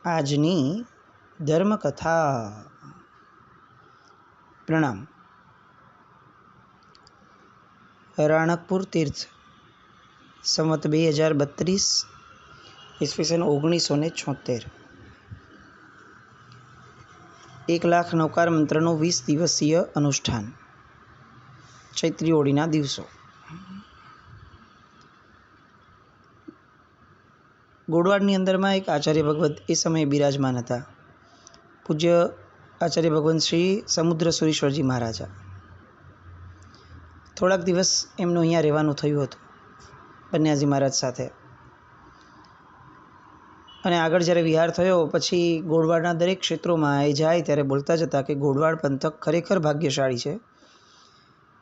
આજની ધર્મકથા. પ્રણામ. રાણકપુર તીર્થ, સંવત 2032, ઈસવીસન 1976. 1,00,000 નૌકાર મંત્રનું 20 દિવસીય અનુષ્ઠાન. ચૈત્રી હોળીના દિવસો. ગોળવાડની અંદરમાં એક આચાર્ય ભગવત એ સમયે બિરાજમાન હતા. પૂજ્ય આચાર્ય ભગવંત શ્રી સમુદ્ર સુરીશ્વરજી મહારાજા. થોડાક દિવસ એમનું અહીંયા રહેવાનું થયું હતું પન્યાજી મહારાજ સાથે. અને આગળ જ્યારે વિહાર થયો પછી ગોળવાડના દરેક ક્ષેત્રોમાં એ જાય ત્યારે બોલતા જ હતા કે ગોળવાડ પંથક ખરેખર ભાગ્યશાળી છે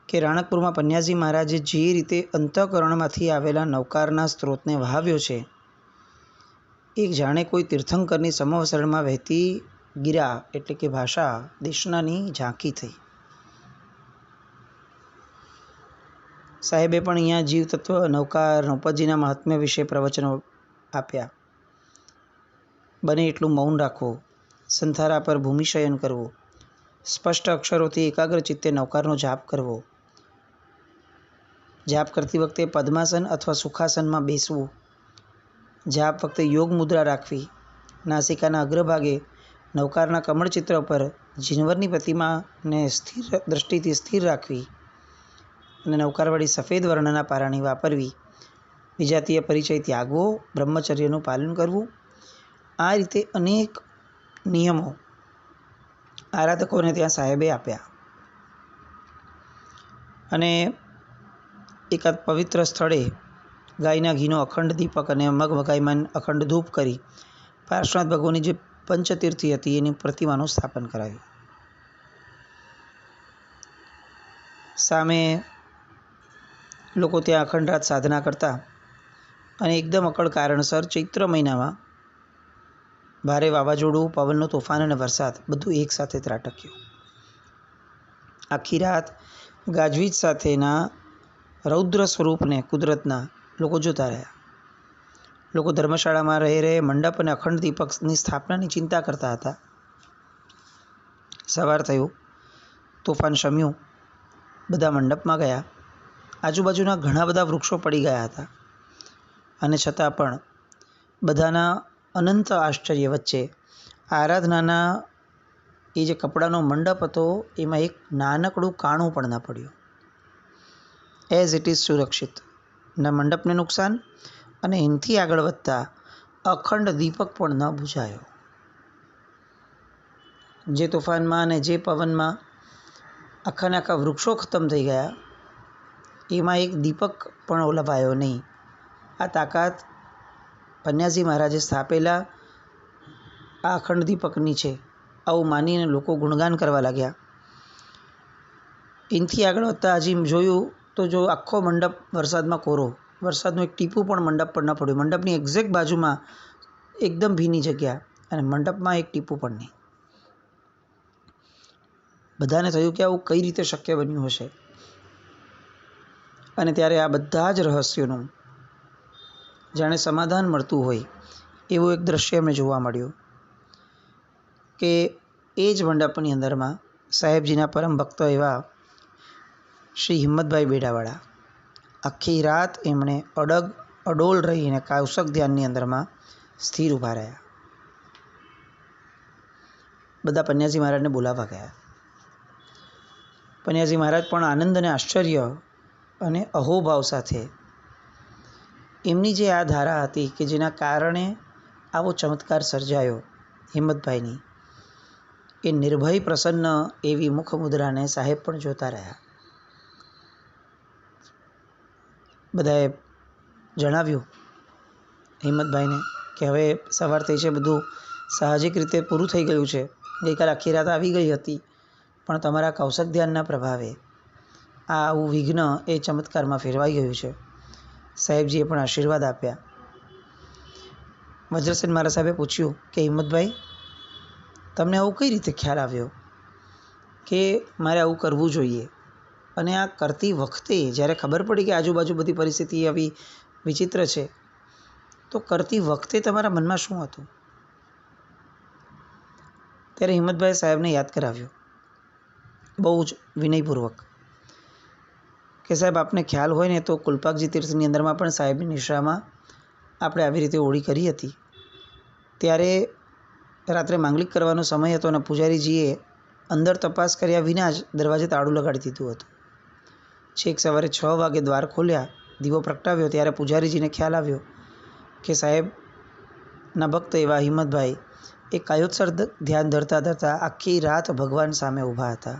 કે રાણકપુરમાં પન્યાજી મહારાજે જે રીતે અંતઃકરણમાંથી આવેલા નવકારના સ્ત્રોતને વહાવ્યો છે, એક જાણે કોઈ તીર્થંકરની સમવસરણમાં વહેતી ગીરા એટલે કે ભાષા દેશનાની ઝાંકી થઈ. સાહેબે પણ અહીંયા જીવતત્વ, નૌકાર, નૌપતજીના મહાત્મ્ય વિશે પ્રવચનો આપ્યા. બને એટલું મૌન રાખવું, સંથારા પર ભૂમિશયન કરવું, સ્પષ્ટ અક્ષરોથી એકાગ્ર ચિત્તે નૌકારનો જાપ કરવો, જાપ કરતી વખતે પદ્માસન અથવા સુખાસનમાં બેસવું, જાપ વખતે યોગ મુદ્રા રાખવી, નાસિકાના અગ્રભાગે નૌકારના કમળચિત્ર પર જીનવરની પ્રતિમાને સ્થિર દ્રષ્ટિથી સ્થિર રાખવી અને નૌકારવાળી સફેદ વર્ણના પારાણી વાપરવી, વિજાતીય પરિચય ત્યાગવો, બ્રહ્મચર્યનું પાલન કરવું. આ રીતે અનેક નિયમો આરાધકોને ત્યાં સાહેબે આપ્યા. અને એકાદ પવિત્ર સ્થળે ગાયના ઘીનો અખંડ દીપક અને મગમગાઈમાન અખંડ ધૂપ કરી પાર્શ્વનાથ ભગવાનની જે પંચતીર્થી હતી એની પ્રતિમાનું સ્થાપન કરાવ્યું. સામે લોકો ત્યાં અખંડ રાત સાધના કરતા અને એકદમ અકળ કારણસર ચૈત્ર મહિનામાં ભારે વાવાઝોડું, પવનનો તોફાન અને વરસાદ બધું એકસાથે ત્રાટક્યું. આખી રાત ગાજવીજ સાથેના રૌદ્ર સ્વરૂપને કુદરતના લોકો જોતા રહ્યા. લોકો ધર્મશાળામાં રહે મંડપ અને અખંડ દીપકની સ્થાપનાની ચિંતા કરતા હતા. સવાર થયું, તોફાન શમ્યું, બધા મંડપમાં ગયા. આજુબાજુના ઘણા બધા વૃક્ષો પડી ગયા હતા અને છતાં પણ બધાના અનંત આશ્ચર્ય વચ્ચે આરાધનાના એ જે કપડાનો મંડપ હતો એમાં એક નાનકડું કાણું પણ ન પડ્યું. એઝ ઇટ ઇઝ સુરક્ષિત, ન મંડપને નુકસાન અને એનાથી આગળ વધતા અખંડ દીપક પણ ન બુઝાયો. જે તોફાનમાં અને જે પવનમાં આખાને આખા વૃક્ષો ખતમ થઈ ગયા, એમાં એક દીપક પણ ઓલવાયો નહીં. આ તાકાત પન્યાજી મહારાજે સ્થાપેલા આ અખંડ દીપકની છે, આવું માનીને લોકો ગુણગાન કરવા લાગ્યા. એનાથી આગળ વધતા હજી જોયું તો જો આખો મંડપ વરસાદમાં કોરો, વરસાદનું એક ટીપું પણ મંડપ પર ન પડ્યું. મંડપની એક્ઝેક્ટ બાજુમાં એકદમ ભીની જગ્યા અને મંડપમાં એક ટીપું પણ નહીં. બધાને થયું કે આવું કઈ રીતે શક્ય બન્યું હશે. અને ત્યારે આ બધા જ રહસ્યોનું જાણે સમાધાન મળતું હોય એવું એક દ્રશ્ય એમને જોવા મળ્યું કે એ જ મંડપની અંદરમાં સાહેબજીના પરમ ભક્ત એવા શ્રી હિંમતભાઈ બેડાવાળા આખી રાત એમણે અડોલ રહીને કૌશક ધ્યાનની અંદરમાં સ્થિર ઊભા રહ્યા. બધા પન્યાજી મહારાજને બોલાવવા ગયા. પન્યાજી મહારાજ પણ આનંદ અને આશ્ચર્ય અને અહોભાવ સાથે એમની જે આ ધારા હતી કે જેના કારણે આવો ચમત્કાર સર્જાયો હિંમતભાઈની, એ નિર્ભય પ્રસન્ન એવી મુખમુદ્રાને સાહેબ પણ જોતા રહ્યા. બધાએ જણાવ્યું હિંમતભાઈને કે હવે સવાર થઈ છે, બધું સાહજિક રીતે પૂરું થઈ ગયું છે. ગઈકાલ આખી રાત આવી ગઈ હતી, પણ તમારા કૌશક ધ્યાનના પ્રભાવે આ આવું વિઘ્ન એ ચમત્કારમાં ફેરવાઈ ગયું છે. સાહેબજીએ પણ આશીર્વાદ આપ્યા. વજ્રસેન મહારાજ સાહેબે પૂછ્યું કે હિંમતભાઈ, તમને આવું કઈ રીતે ખ્યાલ આવ્યો કે મારે આવું કરવું જોઈએ? અને આ કરતી વખતે જ્યારે ખબર પડી કે આજુબાજુ બધી પરિસ્થિતિ આવી વિચિત્ર છે, તો કરતી વખતે તમારા મનમાં શું હતું? ત્યારે હિંમતભાઈએ સાહેબને યાદ કરાવ્યો બહુ જ વિનયપૂર્વક કે સાહેબ આપને ખ્યાલ હોય ને તો કુલપાકજી તીર્થની અંદરમાં પણ સાહેબની નિશ્રામાં આપણે આવી રીતે હોળી કરી હતી. ત્યારે રાત્રે માંગલિક કરવાનો સમય હતો અને પૂજારીજીએ અંદર તપાસ કર્યા વિના જ દરવાજે તાળું લગાડી દીધું હતું. છેક સવારે 6 વાગે દ્વાર ખોલ્યા, દીવો પ્રગટાવ્યો ત્યારે પૂજારીજીને ખ્યાલ આવ્યો કે સાહેબના ભક્ત એવા હિંમતભાઈ એ કાયોત્સર ધ્યાન ધરતા ધરતા આખી રાત ભગવાન સામે ઊભા હતા.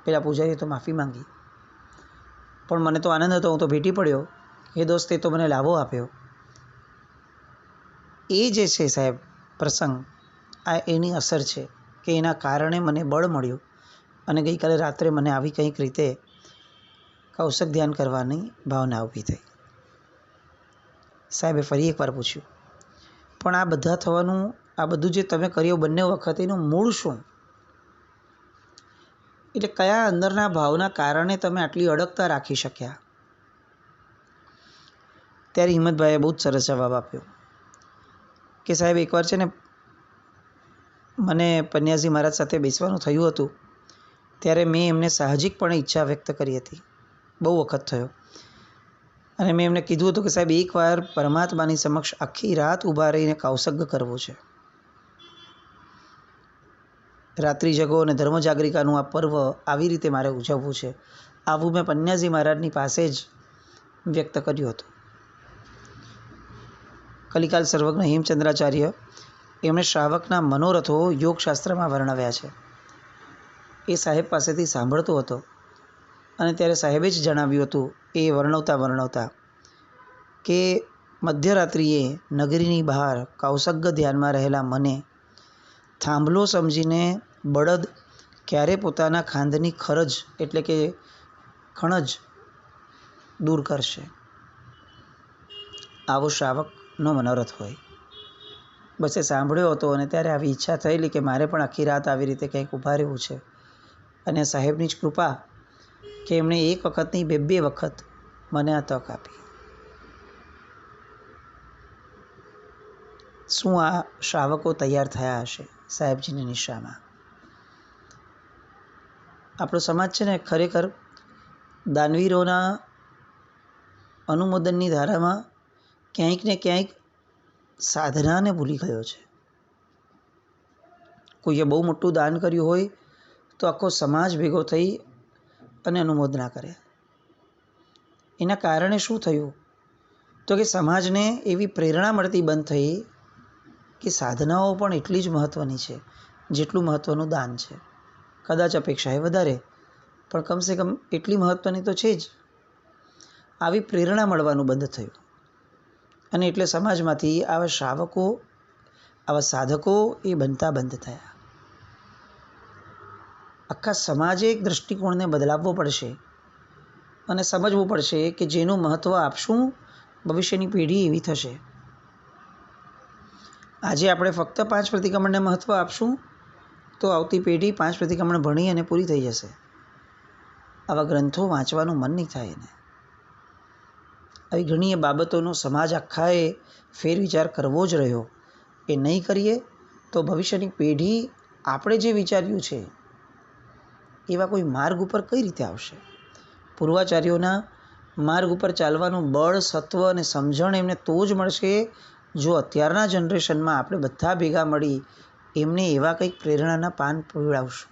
પેલા પૂજારીએ તો માફી માંગી, પણ મને તો આનંદ હતો, હું તો ભેટી પડ્યો. એ દોસ્તે તો મને લાભો આપ્યો. એ જે છે સાહેબ પ્રસંગ, આ એની અસર છે કે એના કારણે મને બળ મળ્યું અને ગઈકાલે રાત્રે મને આવી કંઈક રીતે કૌશક ધ્યાન કરવાની ભાવના ઊભી થઈ. સાહેબે ફરી એકવાર પૂછ્યું, પણ આ બધા થવાનું, આ બધું જે તમે કર્યું બંને વખત, એનું મૂળ શું? એટલે કયા અંદરના ભાવના કારણે તમે આટલી અડગતા રાખી શક્યા? ત્યારે હિંમતભાઈએ બહુ જ સરસ જવાબ આપ્યો કે સાહેબ એકવાર છે ને મને પન્યાજી મહારાજ સાથે બેસવાનું થયું હતું. ત્યારે મેં એમને સાહજિકપણે ઈચ્છા વ્યક્ત કરી હતી. બહુ વખત થયો અને મેં એમને કીધું હતું કે સાહેબ એકવાર પરમાત્માની સમક્ષ આખી રાત ઊભા રહીને કૌશગ કરવો છે. રાત્રિ જગો અને ધર્મ જાગરિકાનું આ પર્વ આવી રીતે મારે ઉજવવું છે. આવું મેં પન્યાજી મહારાજની પાસે જ વ્યક્ત કર્યું હતું. કલિકાલ સર્વજ્ઞ હેમચંદ્રાચાર્ય એમણે શ્રાવકના મનોરથો યોગશાસ્ત્રમાં વર્ણવ્યા છે. એ સાહેબ પાસેથી સાંભળતો હતો અને ત્યારે સાહેબે જ જણાવ્યું હતું એ વર્ણવતા કે મધ્યરાત્રિએ નગરીની બહાર કૌશગ ધ્યાનમાં રહેલા મને થાંભલો સમજીને બળદ ક્યારે પોતાના ખાંદની ખરજ એટલે કે ખણજ દૂર કરશે, આવો શ્રાવકનો મનોરથ હોય. બસ એ સાંભળ્યો હતો અને ત્યારે આવી ઈચ્છા થયેલી કે મારે પણ આખી રાત આવી રીતે કંઈક ઊભા રહેવું છે. અને સાહેબની જ કૃપા કે એમણે એક વખત નહીં, બે વખત મને આ તક આપી. શું આ શ્રાવકો તૈયાર થયા હશે સાહેબજીની નિશામાં? આપણો સમાજ છે ને ખરેખર દાનવીરોના અનુમોદનની ધારામાં ક્યાંક ને ક્યાંક સાધનાને ભૂલી ગયો છે. કોઈએ બહુ મોટું દાન કર્યું હોય તો આખો સમાજ ભેગો થઈ અને અનુમોદના કરે. એના કારણે શું થયું તો કે સમાજને એવી પ્રેરણા મળતી બંધ થઈ કે સાધનાઓ પણ એટલી જ મહત્ત્વની છે જેટલું મહત્ત્વનું દાન છે. કદાચ અપેક્ષા એ વધારે, પણ કમસે કમ એટલી મહત્ત્વની તો છે જ. આવી પ્રેરણા મળવાનું બંધ થયું અને એટલે સમાજમાંથી આવા શ્રાવકો, આવા સાધકો એ બનતા બંધ થયા. આખા સમાજે એક દૃષ્ટિકોણને બદલાવવો પડશે અને સમજવું પડશે કે જેનું મહત્ત્વ આપશું ભવિષ્યની પેઢી એવી થશે. આજે આપણે ફક્ત 5 પ્રતિક્રમણને મહત્ત્વ આપશું તો આવતી પેઢી 5 પ્રતિક્રમણ ભણી અને પૂરી થઈ જશે. આવા ગ્રંથો વાંચવાનું મન નહીં થાય એને. આવી ઘણી બાબતોનો સમાજ આખાએ ફેરવિચાર કરવો જ રહ્યો. એ નહીં કરીએ તો ભવિષ્યની પેઢી આપણે જે વિચાર્યું છે એવા કોઈ માર્ગ ઉપર કઈ રીતે આવશે? પૂર્વાચાર્યોના માર્ગ ઉપર ચાલવાનું બળ, સત્વ અને સમજણ એમને તો જ મળશે જો અત્યારના જનરેશનમાં આપણે બધા ભેગા મળી એમને એવા કંઈક પ્રેરણાના પાન પીવડાવશું.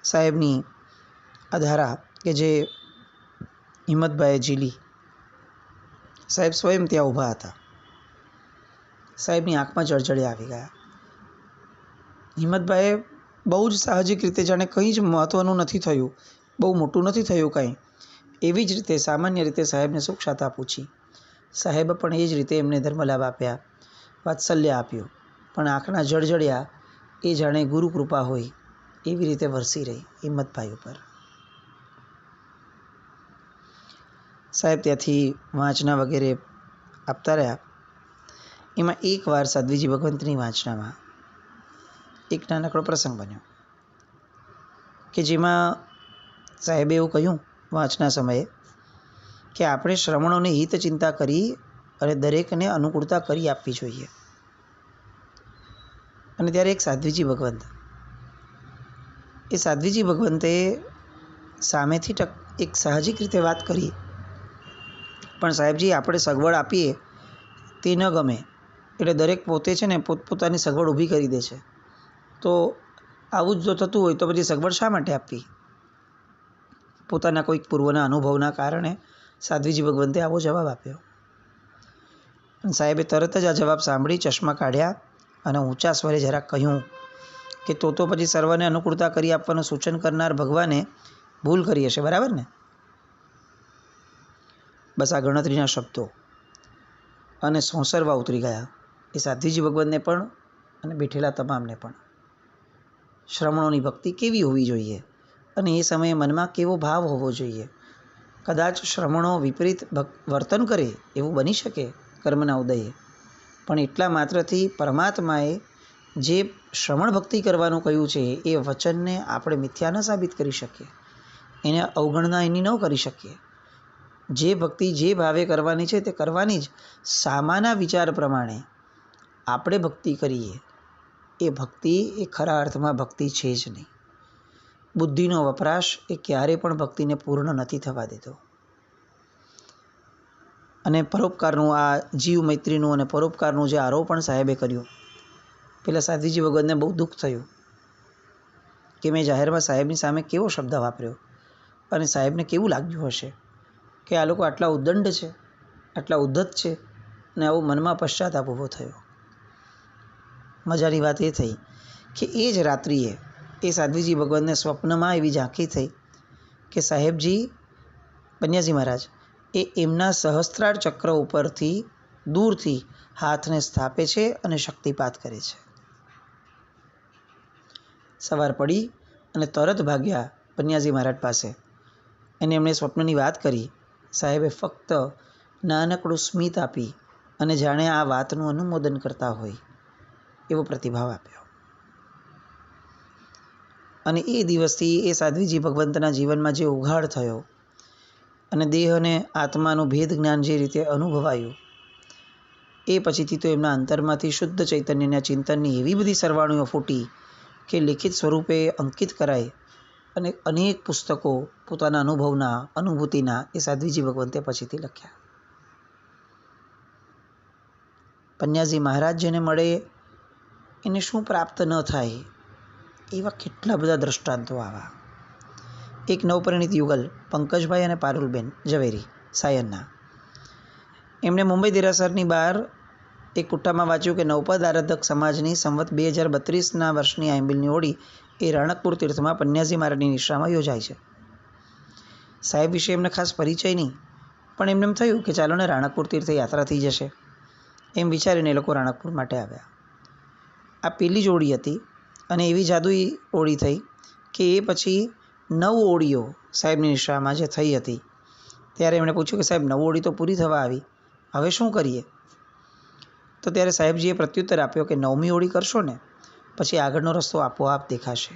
સાહેબની આ ધારા કે જે હિંમતભાઈએ ઝીલી, સાહેબ સ્વયં ત્યાં ઊભા હતા. સાહેબની આંખમાં જળજળિયા આવી ગયા. હિંમતભાઈએ બહુ જ સાહજિક રીતે, જાણે કંઈ જ મહત્ત્વનું નથી થયું, બહુ મોટું નથી થયું કાંઈ, એવી જ રીતે સામાન્ય રીતે સાહેબને સુખશાતા પૂછી. સાહેબ પણ એ જ રીતે એમને ધર્મલાભ આપ્યા, વાત્સલ્ય આપ્યું, પણ આંખના જળજળિયા એ જાણે ગુરુ કૃપા હોય એવી રીતે વરસી રહી હિંમતભાઈ ઉપર. સાહેબ ત્યાંથી વાંચના વગેરે આપતા રહ્યા. એમાં એકવાર સાધ્વીજી ભગવંતની વાંચનામાં એક નાનકડો પ્રસંગ બન્યો કે જેમાં સાહેબે એવું કહ્યું વાંચના સમયે કે આપણે શ્રવણોને હિત ચિંતા કરી અને દરેકને અનુકૂળતા કરી આપવી જોઈએ. અને ત્યારે એક સાધ્વીજી ભગવંત, એ સાધ્વીજી ભગવંતે સામેથી એક સાહજિક રીતે વાત કરી, પણ સાહેબજી આપણે સગવડ આપીએ તે ન ગમે, એટલે દરેક પોતે છે ને પોતપોતાની સગવડ ઊભી કરી દે છે. તો આવું જ જો થતું હોય તો પછી સગવડ શા માટે આપવી? પોતાના કોઈક પૂર્વના અનુભવના કારણે સાધ્વીજી ભગવંતે આવો જવાબ આપ્યો. સાહેબે તરત જ આ જવાબ સાંભળી ચશ્મા કાઢ્યા અને ઊંચા સ્વરે જરાક કહ્યું કે તો પછી સર્વને અનુકૂળતા કરી આપવાનું સૂચન કરનાર ભગવાને ભૂલ કરી હશે, બરાબર ને? બસ આ ગણતરીના શબ્દો અને સોંસરવા ઉતરી ગયા, એ સાધ્વીજી ભગવંતને પણ અને બેઠેલા તમામને પણ. શ્રમણોની ભક્તિ કેવી હોવી જોઈએ અને એ સમયે મનમાં કેવો ભાવ હોવો જોઈએ? કદાચ શ્રમણો વિપરીત વર્તન કરે એવું બની શકે કર્મના ઉદયે, પણ એટલા માત્રથી પરમાત્માએ જે શ્રમણ ભક્તિ કરવાનું કહ્યું છે એ વચનને આપણે મિથ્યા ન સાબિત કરી શકીએ, એને અવગણના એની ન કરી શકીએ. જે ભક્તિ જે ભાવે કરવાની છે તે કરવાની જ. સામાના વિચાર પ્રમાણે આપણે ભક્તિ કરીએ એ ભક્તિ એ ખરા અર્થમાં ભક્તિ છે જ નહીં. બુદ્ધિનો વપરાશ એ ક્યારેય પણ ભક્તિને પૂર્ણ નથી થવા દેતો. અને પરોપકારનું આ જીવ મૈત્રીનું અને પરોપકારનું જે આરોપણ સાહેબે કર્યું, પેલા સાધ્વીજી ભગવંતને બહુ દુઃખ થયું કે મેં જાહેરમાં સાહેબની સામે કેવો શબ્દ વાપર્યો અને સાહેબને કેવું લાગ્યું હશે કે આ લોકો આટલા ઉદ્દંડ છે, આટલા ઉદ્ધત છે, અને આવો મનમાં પશ્ચાતાપ ઊભો થયો. મજાની વાત એ થઈ કે એ જ રાત્રિએ એ સાધ્વીજી ભગવંતને સ્વપ્નમાં એવી ઝાંખી થઈ કે સાહેબજી પન્યાજી મહારાજ એ એમના સહસ્ત્રાર ચક્ર ઉપરથી દૂરથી હાથને સ્થાપે છે અને શક્તિપાત કરે છે. સવાર પડી અને તરત ભાગ્યા પન્યાજી મહારાજ પાસે. એને એમણે સ્વપ્નની વાત કરી. સાહેબે ફક્ત નાનકડું સ્મિત આપી અને જાણે આ વાતનું અનુમોદન કરતા હોય એવો પ્રતિભાવ આપ્યો. અને એ દિવસથી એ સાધ્વીજી ભગવંતના જીવનમાં જે ઉઘાડ થયો અને દેહ અને આત્માનું ભેદ જ્ઞાન જે રીતે અનુભવાયું, એ પછીથી તો એમના અંતરમાંથી શુદ્ધ ચૈતન્યના ચિંતનની એવી બધી સરવાણીઓ ફૂટી કે લિખિત સ્વરૂપે અંકિત કરાય અને અનેક પુસ્તકો પોતાના અનુભવના અનુભૂતિના એ સાધ્વીજી ભગવંતે પછીથી લખ્યા. પન્યાજી મહારાજ જેને મળે એને શું પ્રાપ્ત ન થાય એવા કેટલા બધા દ્રષ્ટાંતો આવા. એક નવપરિણીત યુગલ પંકજભાઈ અને પારુલબેન ઝવેરી સાયનના, એમણે મુંબઈ દેરાસરની બહાર એક કુટ્ટામાં વાંચ્યું કે નવપદ આરાધક સમાજની સંવત 2032ના વર્ષની આંબિલની હોળી એ રાણકપુર તીર્થમાં પન્યાજી મહારાજની નિશ્રામાં યોજાય છે. સાહેબ વિશે એમને ખાસ પરિચય નહીં, પણ એમને એમ થયું કે ચાલો ને રાણકપુર તીર્થ યાત્રા થઈ જશે. એમ વિચારીને એ લોકો રાણકપુર માટે આવ્યા. આ પહેલી જ ઓળી હતી અને એવી જાદુઈ ઓળી થઈ કે એ પછી 9 ઓળીઓ સાહેબની નિશ્રામાં જે થઈ હતી ત્યારે એમણે પૂછ્યું કે સાહેબ 9 ઓળી તો પૂરી થવા આવી, હવે શું કરીએ? તો ત્યારે સાહેબજીએ પ્રત્યુત્તર આપ્યો કે 9મી ઓળી કરશો ને પછી આગળનો રસ્તો આપોઆપ દેખાશે.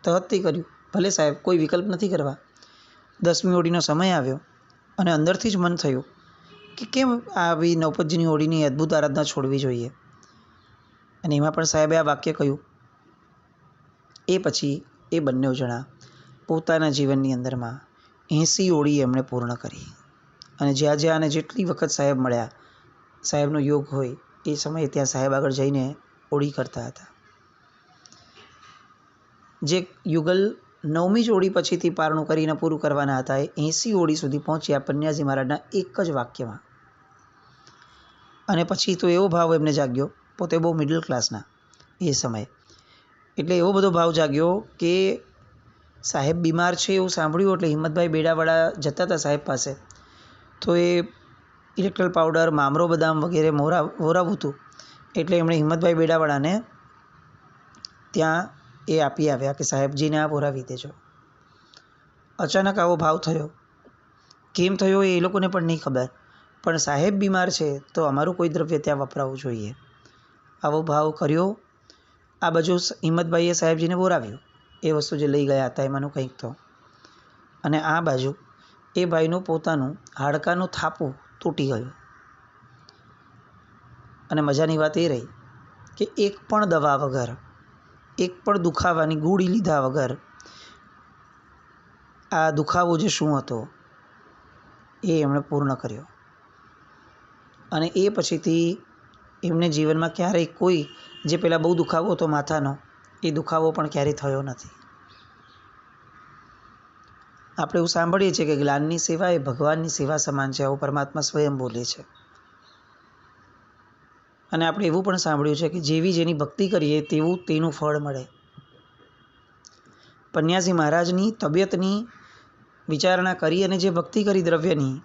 તહતથી કર્યું, ભલે સાહેબ કોઈ વિકલ્પ નથી કરવા. 10મી ઓળીનો સમય આવ્યો અને અંદરથી જ મન થયું કે કેમ આવી નવપતજીની ઓળીની અદ્ભુત આરાધના છોડવી જોઈએ. અને એમાં પણ સાહેબે આ વાક્ય કહ્યું. એ પછી એ બંને જણા પોતાના જીવનની અંદરમાં 80 ઓળી એમણે પૂર્ણ કરી. અને જ્યાં જ્યાં અને જેટલી વખત સાહેબ મળ્યા, સાહેબનો યોગ હોય એ સમયે ત્યાં સાહેબ આગળ જઈને ઓળી કરતા હતા. જે યુગલ 9મી જ ઓળી પછીથી પારણું કરીને પૂરું કરવાના હતા, એ 80 ઓળી સુધી પહોંચ્યા પન્યાજી મહારાજના એક જ વાક્યમાં. અને પછી તો એવો ભાવ એમને જાગ્યો, પોતે બહુ મિડલ ક્લાસના એ સમયે, એટલે એવો બધો ભાવ જાગ્યો કે સાહેબ બીમાર છે એવું સાંભળ્યું એટલે હિંમતભાઈ બેડાવાળા જતા હતા સાહેબ પાસે. તો એ ઇલેક્ટ્રલ પાવડર, મામરો બદામ વગેરે વોરાવું હતું, એટલે એમણે હિંમતભાઈ બેડાવાળાને ત્યાં એ આપી આવ્યા કે સાહેબજીને આ વોરાવી દેજો. અચાનક આવો ભાવ થયો. કેમ થયો એ લોકોને પણ નહીં ખબર, પણ સાહેબ બીમાર છે તો અમારું કોઈ દ્રવ્ય ત્યાં વપરાવું જોઈએ. આવો ભાવ કર્યો. આ બાજુ હિંમતભાઈએ સાહેબજીને વોરાવ્યું, એ વસ્તુ જે લઈ ગયા હતા એમાંનું કંઈક તો. અને આ બાજુ એ ભાઈનું પોતાનું હાડકાનું થાપું તૂટી ગયું. અને મજાની વાત એ રહી કે એક પણ દવા વગર, એક પણ દુખાવાની ગોળી લીધા વગર આ દુખાવો જે શું હતો એ એમણે પૂર્ણ કર્યો. અને એ પછીથી એમને જીવનમાં ક્યારેય કોઈ જે પહેલાં બહુ દુખાવો હતો માથાનો, એ દુખાવો પણ ક્યારેય થયો નથી. આપણે એવું સાંભળીએ છીએ કે જ્ઞાનની સેવા એ ભગવાનની સેવા સમાન છે, આવું પરમાત્મા સ્વયં બોલે છે. અને આપણે એવું પણ સાંભળ્યું છે કે જેવી જેની ભક્તિ કરીએ તેવું તેનું ફળ મળે. પન્યાસી મહારાજની તબિયતની વિચારણા કરી અને જે ભક્તિ કરી દ્રવ્યની,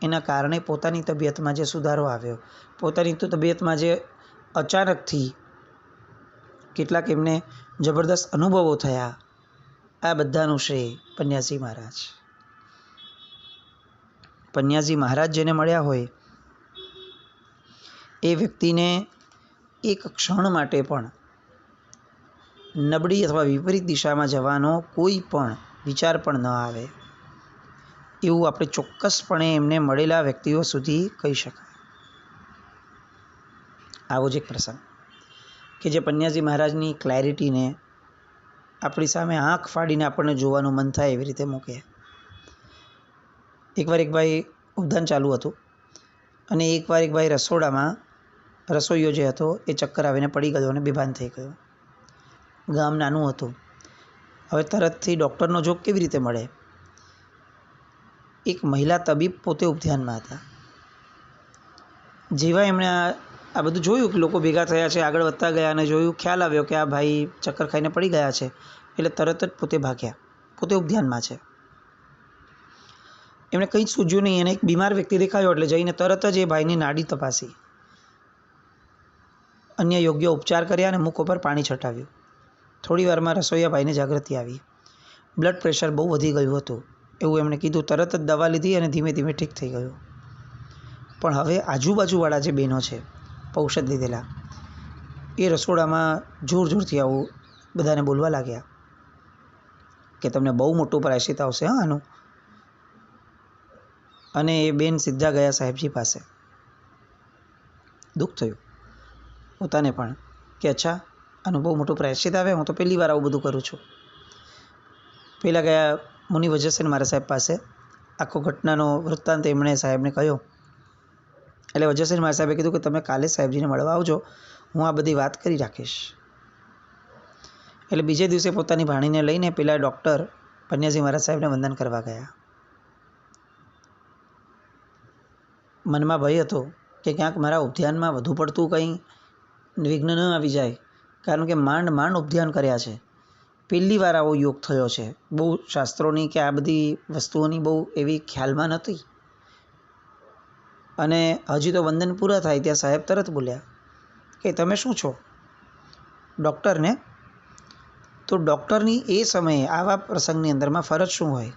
એના કારણે પોતાની તબિયતમાં જે સુધારો આવ્યો, પોતાની તબિયતમાં જે અચાનકથી કેટલાક એમને જબરદસ્ત અનુભવો થયા, આ બધાનું શ્રેય પન્યાસી મહારાજ. પન્યાસી મહારાજ જેને મળ્યા હોય એ વ્યક્તિને એક ક્ષણ માટે પણ નબળી અથવા વિપરીત દિશામાં જવાનો કોઈ પણ વિચાર પણ ન આવે, એવું આપણે ચોક્કસપણે એમને મળેલા વ્યક્તિઓ સુધી કહી શકાય. આવો જ એક પ્રસંગ કે જે પન્યાસી મહારાજની ક્લેરિટીને આપણી સામે આંખ ફાડીને આપણને જોવાનું મન થાય એવી રીતે મૂકે. એકવાર એક ભાઈ ઉદ્યાન ચાલુ હતું અને એકવાર એક ભાઈ રસોડામાં રસોઈયો જે હતો એ ચક્કર આવીને પડી ગયો અને બેભાન થઈ ગયો. ગામ નાનું હતું. હવે તરતથી ડૉક્ટરનો જોગ કેવી રીતે મળે? એક મહિલા તબીબ પોતે ઉપધ્યાનમાં હતા. જેવા એમણે આ બધું જોયું કે લોકો ભેગા થયા છે, આગળ વધતા ગયા અને જોયું, ખ્યાલ આવ્યો કે આ ભાઈ ચક્કર ખાઈને પડી ગયા છે, એટલે તરત જ પોતે ભાગ્યા. પોતે ઉપધ્યાનમાં છે. એમણે કંઈ જ સૂઝ્યું નહીં. એને એક બીમાર વ્યક્તિ દેખાયો એટલે જઈને તરત જ એ ભાઈની નાડી તપાસી, અન્ય યોગ્ય ઉપચાર કર્યા અને મુખ ઉપર પાણી છટાવ્યું. થોડી વારમાં રસોઈયા ભાઈને જાગૃતિ આવી. બ્લડ પ્રેશર બહુ વધી ગયું હતું એવું એમણે કીધું. તરત જ દવા લીધી અને ધીમે ધીમે ઠીક થઈ ગયું. પણ હવે આજુબાજુવાળા જે બહેનો છે, ઔષધ લીધેલા, એ રસોડામાં જોર જોરથી આવું બધાને બોલવા લાગ્યા કે તમને બહુ મોટું પ્રાયશ્ચિત આવશે હા આનું. અને એ બેન સીધા ગયા સાહેબજી પાસે. દુઃખ થયું પોતાને પણ કે અચ્છા, આનું બહુ મોટું પ્રાયશ્ચિત આવે, હું તો પહેલી વાર આવું બધું કરું છું. પહેલાં ગયા મુનિ વજ્રસેન મારા સાહેબ પાસે. આખો ઘટનાનો વૃત્તાંત એમણે સાહેબને કહ્યો. એટલે વજ્રસેન મારા સાહેબે કીધું કે તમે કાલે સાહેબજીને મળવા આવજો, હું આ બધી વાત કરી રાખીશ. એટલે બીજે દિવસે પોતાની ભાણીને લઈને પેલા ડૉક્ટર પન્યાસી મહારાજ સાહેબને વંદન કરવા ગયા. મનમાં ભય હતો કે ક્યાંક મારા ઉપધ્યાનમાં વધુ પડતું કંઈ વિઘ્ન ન આવી જાય, કારણ કે માંડ માંડ ઉપધ્યાન કર્યા છે. પહેલી વાર આવો યોગ થયો છે. બહુ શાસ્ત્રોની કે આ બધી વસ્તુઓની બહુ એવી ખ્યાલમાં નહોતી. અને હજી તો વંદન પૂરા થાય ત્યાં સાહેબ તરત બોલ્યા કે તમે શું છો? ડૉક્ટરને? તો ડૉક્ટરની એ સમયે આવા પ્રસંગની અંદરમાં ફરજ શું હોય?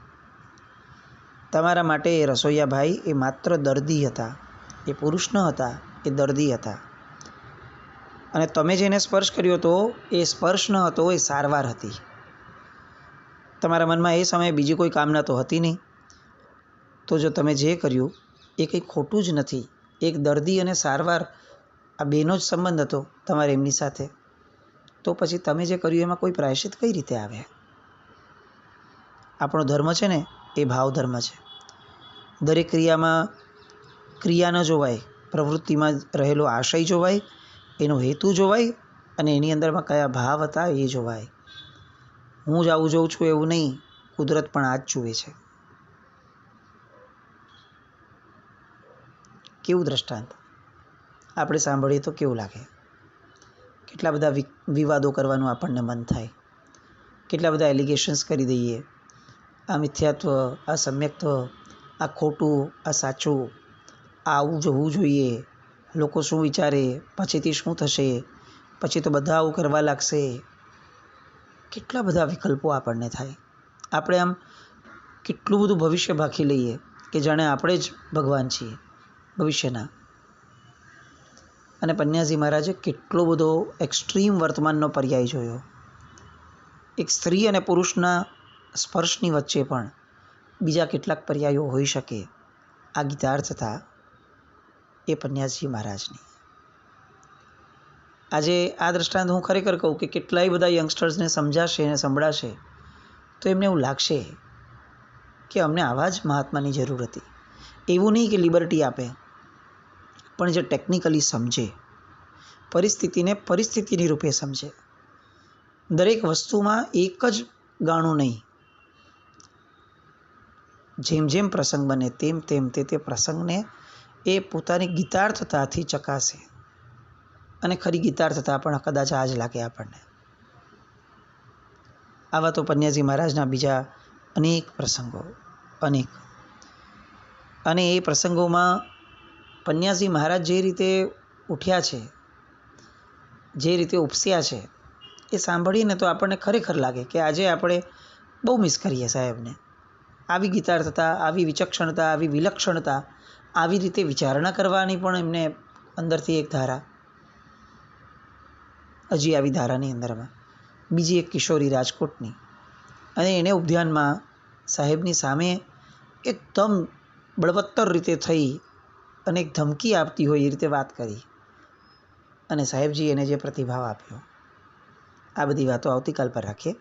તમારા માટે એ રસોઈયા ભાઈ એ માત્ર દર્દી હતા. એ પુરુષ ન હતા, એ દર્દી હતા. અને તમે જેને સ્પર્શ કર્યો હતો એ સ્પર્શ ન હતો, એ સારવાર હતી. તમારા મનમાં એ સમયે બીજી કોઈ કામના તો હતી નહીં. તો જો તમે જે કર્યું એ કંઈ ખોટું જ નથી. એક દર્દી અને સારવાર, આ બેનો જ સંબંધ હતો તમારે એમની સાથે. તો પછી તમે જે કર્યું એમાં કોઈ પ્રાયશ્ચિત કઈ રીતે આવે? આપણો ધર્મ છે ને એ ભાવ ધર્મ છે. દરેક ક્રિયામાં ક્રિયા ન જોવાય, પ્રવૃત્તિમાં રહેલો આશય જોવાય, એનો હેતુ જોવાય અને એની અંદરમાં કયા ભાવ હતા એ જોવાય. હું જ આવું જોઉં છું એવું નહીં, કુદરત પણ આ જ જુએ છે. કેવું દ્રષ્ટાંત આપણે સાંભળીએ તો કેવું લાગે? કેટલા બધા વિવાદો કરવાનું આપણને મન થાય, કેટલા બધા એલિગેશન્સ કરી દઈએ. આ મિથ્યાત્વ, આ સમ્યક્ત્વ, આ ખોટું, આ સાચું, આ આવું જોવું જોઈએ, લોકો શું વિચારે, પછીથી શું થશે, પછી તો બધા આવું કરવા લાગશે. કેટલા બધા વિકલ્પો આપણને થાય. આપણે આમ કેટલું બધું ભવિષ્ય ભાખી લઈએ કે જાણે આપણે જ ભગવાન છીએ ભવિષ્યના. અને પન્યાસી મહારાજે કેટલો બધો એક્સ્ટ્રીમ વર્તમાનનો પર્યાય જોયો. એક સ્ત્રી અને પુરુષના સ્પર્શની વચ્ચે પણ બીજા કેટલાક પર્યાયો હોઈ શકે. આ ગીતાર્થ હતા એ પન્યાસી મહારાજની. આજે આ દ્રષ્ટાંત હું ખરેખર કહું કે કેટલાય બધા યંગસ્ટર્સને સમજાશે અને સંભળાશે તો એમને એવું લાગશે કે અમને આવા જ મહાત્માની જરૂર હતી. એવું નહીં કે લિબર્ટી આપે, પણ જે ટેકનિકલી સમજે, પરિસ્થિતિને પરિસ્થિતિની રૂપે સમજે. દરેક વસ્તુમાં એક જ ગાણું નહીં, જેમ જેમ પ્રસંગ બને તેમ તેમ તે પ્રસંગને એ પોતાની ગીતાર્થતાથી ચકાસે. અને ખરી ગીતાર્થતા પણ કદાચ આ જ લાગે આપણને. આવા તો પન્યાજી મહારાજના બીજા અનેક પ્રસંગો, અનેક. અને એ પ્રસંગોમાં પન્યાજી મહારાજ જે રીતે ઉઠ્યા છે, જે રીતે ઉપસ્યા છે, એ સાંભળીને તો આપણને ખરેખર લાગે કે આજે આપણે બહુ મિસ કરીએ સાહેબને. આવી ગીતાર્થતા, આવી વિચક્ષણતા, આવી વિલક્ષણતા, આવી રીતે વિચારણા કરવાની પણ એમને અંદરથી એક ધારા, હજી આવી ધારાની અંદરમાં બીજી એક કિશોરી રાજકોટની, અને એને ઉપધ્યાનમાં સાહેબની સામે એકદમ બળવત્તર રીતે થઈ અને એક ધમકી આપતી હોય એ રીતે વાત કરી, અને સાહેબજી એને જે પ્રતિભાવ આપ્યો. આ બધી વાતો આવતીકાલ પર રાખીએ.